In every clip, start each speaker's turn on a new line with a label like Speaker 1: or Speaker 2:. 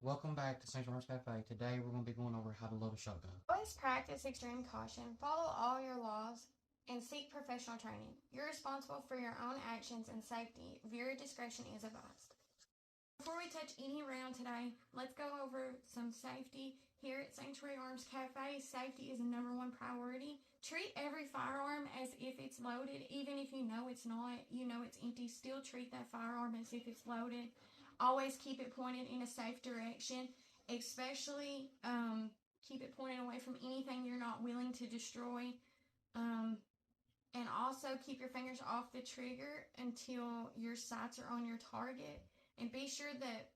Speaker 1: Welcome back to Sanctuary Cafe. Today we're going to be going over how to load a shotgun.
Speaker 2: Always practice extreme caution, follow all your laws, and seek professional training. You're responsible for your own actions and safety. Viewer discretion is advised. Before we touch any round today, let's go over some safety. Here at Sanctuary Arms Cafe, safety is the #1 priority. Treat every firearm as if it's loaded, even if you know it's not, you know it's empty, still treat that firearm as if it's loaded. Always keep it pointed in a safe direction, especially keep it pointed away from anything you're not willing to destroy. And also keep your fingers off the trigger until your sights are on your target. And be sure that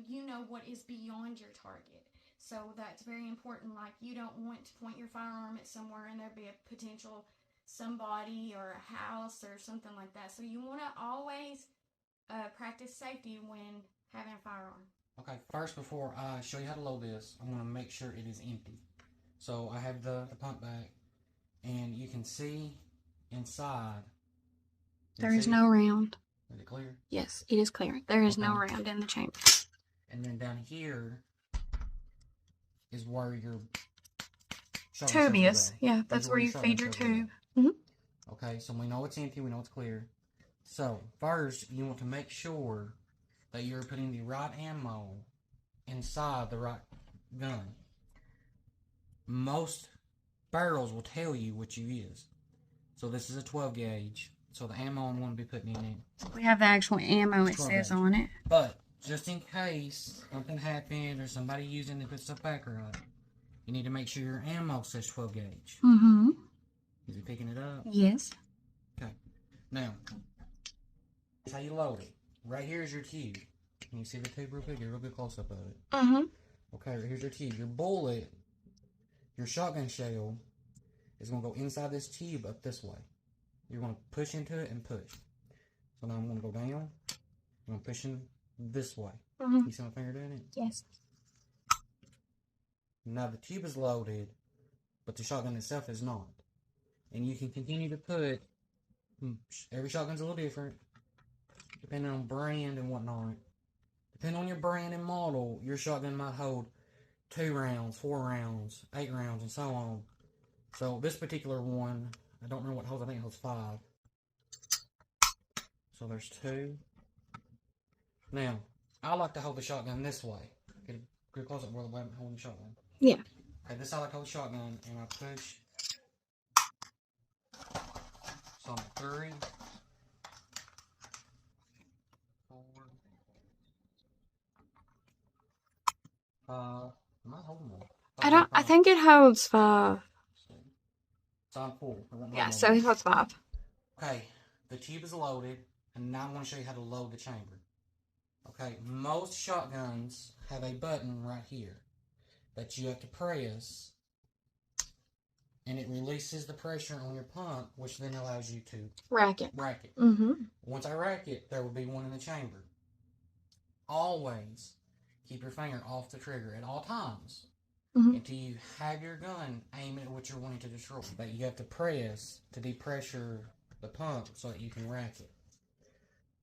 Speaker 2: you know what is beyond your target. So that's very important. Like, you don't want to point your firearm at somewhere and there be a potential somebody or a house or something like that. So you want to always practice safety when having a firearm.
Speaker 1: Okay, first before I show you how to load this, I'm going to make sure it is empty. So I have the pump back, and you can see inside.
Speaker 2: There is no round.
Speaker 1: Is it clear?
Speaker 2: Yes, it is clear. There is no round in the chamber.
Speaker 1: And then down here is where your
Speaker 2: tube is. Yeah, that's where you feed your tube.
Speaker 1: Okay, so we know it's empty, we know it's clear. So first, you want to make sure that you're putting the right ammo inside the right gun. Most barrels will tell you which you is. So this is a 12 gauge. So the ammo I'm going to be putting in it.
Speaker 2: We have the actual ammo it says on it.
Speaker 1: But just in case something happened or somebody using it to put stuff back right, you need to make sure your ammo says 12 gauge. Is it picking it up?
Speaker 2: Yes.
Speaker 1: Okay. Now, that's how you load it. Right here is your tube. Can you see the tube real big? Get a real good close up of it. Okay, right here's your tube. Your bullet, your shotgun shell, is going to go inside this tube up this way. You're going to push into it and push. So now I'm going to go down. I'm going to push in this way. You see my finger doing it?
Speaker 2: Yes.
Speaker 1: Now the tube is loaded, but the shotgun itself is not. And you can continue to put, every shotgun's a little different, depending on brand and whatnot. Depending on your brand and model, your shotgun might hold 2 rounds, 4 rounds, 8 rounds, and so on. So this particular one, I don't remember what it holds, I think it holds 5. So there's 2. Now, I like to hold the shotgun this way. Get a close up where I'm holding the shotgun.
Speaker 2: Yeah.
Speaker 1: Okay, this is how I like to hold the shotgun, and I push. So I'm at 3, 4, 5. Am I holding more?
Speaker 2: I think it holds 5.
Speaker 1: So I'm full.
Speaker 2: Yeah, so it holds 5.
Speaker 1: Okay, the tube is loaded, and now I'm going to show you how to load the chamber. Okay, most shotguns have a button right here that you have to press, and it releases the pressure on your pump, which then allows you to
Speaker 2: rack it.
Speaker 1: Once I rack it, there will be one in the chamber. Always keep your finger off the trigger at all times until you have your gun aiming at what you're wanting to destroy. But you have to press to depressure the pump so that you can rack it.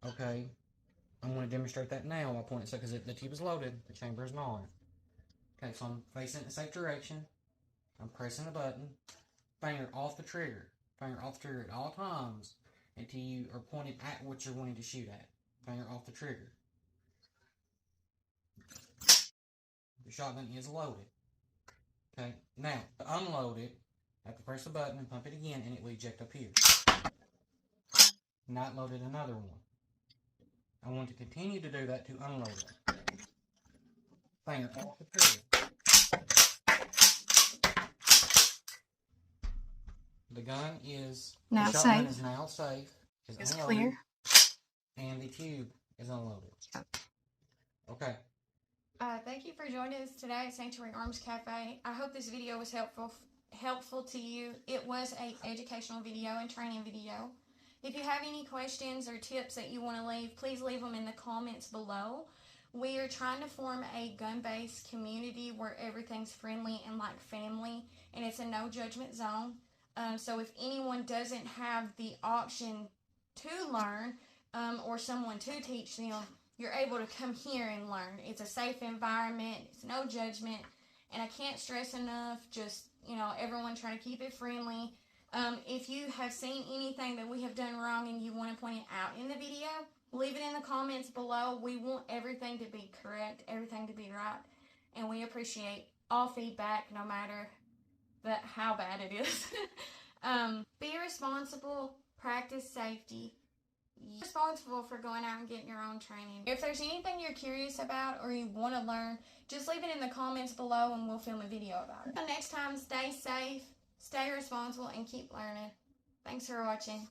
Speaker 1: Okay, I'm going to demonstrate that now. I'll point it so because the tube is loaded, the chamber is not. Okay, so I'm facing the safe direction. I'm pressing the button. Finger off the trigger. Finger off the trigger at all times until you are pointed at what you're wanting to shoot at. Finger off the trigger. The shotgun is loaded. Okay, now to unload it, I have to press the button and pump it again, and it will eject up here. Not loaded another one. I want to continue to do that to unload it. Finger off the trigger. The gun is
Speaker 2: now
Speaker 1: the
Speaker 2: safe.
Speaker 1: Is now safe.
Speaker 2: It's clear.
Speaker 1: And the tube is unloaded.
Speaker 2: Yep.
Speaker 1: Okay.
Speaker 2: Thank you for joining us today at Sanctuary Arms Cafe. I hope this video was helpful to you. It was an educational video and training video. If you have any questions or tips that you want to leave, please leave them in the comments below. We are trying to form a gun-based community where everything's friendly and like family, and it's a no judgment zone. So if anyone doesn't have the option to learn or someone to teach them, you're able to come here and learn. It's a safe environment. It's no judgment. And I can't stress enough, just, everyone try to keep it friendly. If you have seen anything that we have done wrong and you want to point it out in the video, leave it in the comments below. We want everything to be correct, everything to be right. And we appreciate all feedback, no matter how bad it is. Be responsible, practice safety. You're responsible for going out and getting your own training. If there's anything you're curious about or you want to learn, just leave it in the comments below and we'll film a video about it. Until next time, stay safe, stay responsible, and keep learning. Thanks for watching.